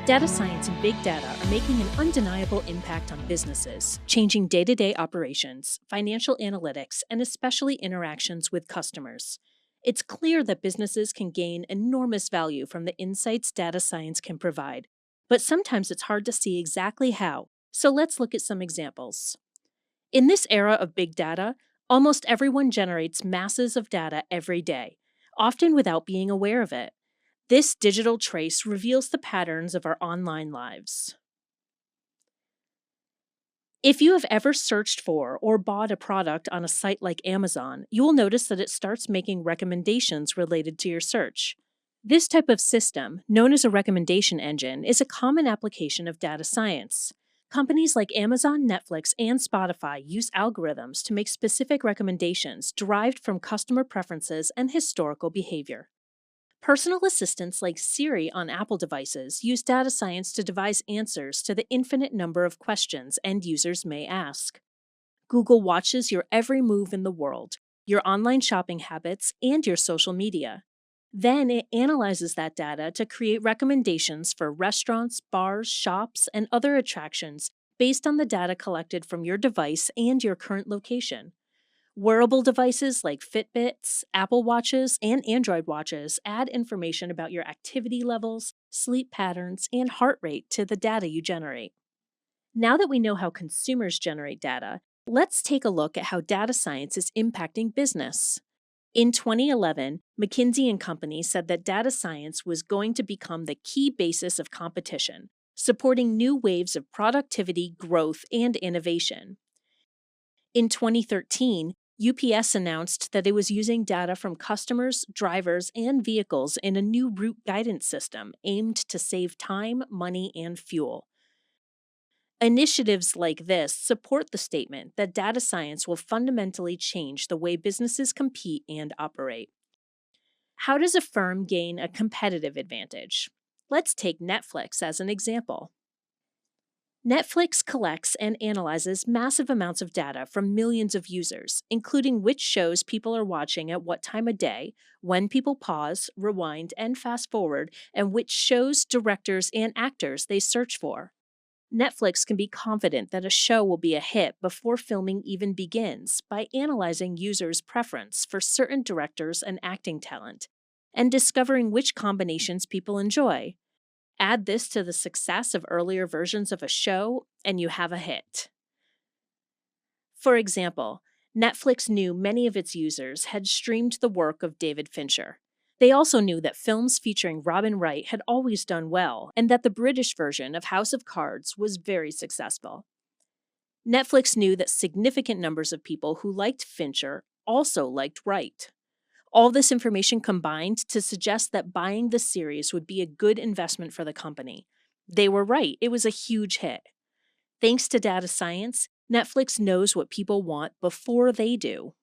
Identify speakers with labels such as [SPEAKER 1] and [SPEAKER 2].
[SPEAKER 1] Data science and big data are making an undeniable impact on businesses, changing day-to-day operations, financial analytics, and especially interactions with customers. It's clear that businesses can gain enormous value from the insights data science can provide, but sometimes it's hard to see exactly how. So let's look at some examples. In this era of big data, almost everyone generates masses of data every day, often without being aware of it. This digital trace reveals the patterns of our online lives. If you have ever searched for or bought a product on a site like Amazon, you will notice that it starts making recommendations related to your search. This type of system, known as a recommendation engine, is a common application of data science. Companies like Amazon, Netflix, and Spotify use algorithms to make specific recommendations derived from customer preferences and historical behavior. Personal assistants like Siri on Apple devices use data science to devise answers to the infinite number of questions end users may ask. Google watches your every move in the world, your online shopping habits, and your social media. Then it analyzes that data to create recommendations for restaurants, bars, shops, and other attractions based on the data collected from your device and your current location. Wearable devices like Fitbits, Apple Watches, and Android watches add information about your activity levels, sleep patterns, and heart rate to the data you generate. Now that we know how consumers generate data, let's take a look at how data science is impacting business. In 2011, McKinsey and Company said that data science was going to become the key basis of competition, supporting new waves of productivity, growth, and innovation. In 2013, UPS announced that it was using data from customers, drivers, and vehicles in a new route guidance system aimed to save time, money, and fuel. Initiatives like this support the statement that data science will fundamentally change the way businesses compete and operate. How does a firm gain a competitive advantage? Let's take Netflix as an example. Netflix collects and analyzes massive amounts of data from millions of users, including which shows people are watching at what time of day, when people pause, rewind, and fast forward, and which shows, directors, and actors they search for. Netflix can be confident that a show will be a hit before filming even begins by analyzing users' preference for certain directors and acting talent, and discovering which combinations people enjoy. Add this to the success of earlier versions of a show, and you have a hit. For example, Netflix knew many of its users had streamed the work of David Fincher. They also knew that films featuring Robin Wright had always done well, and that the British version of House of Cards was very successful. Netflix knew that significant numbers of people who liked Fincher also liked Wright. All this information combined to suggest that buying the series would be a good investment for the company. They were right, it was a huge hit. Thanks to data science, Netflix knows what people want before they do.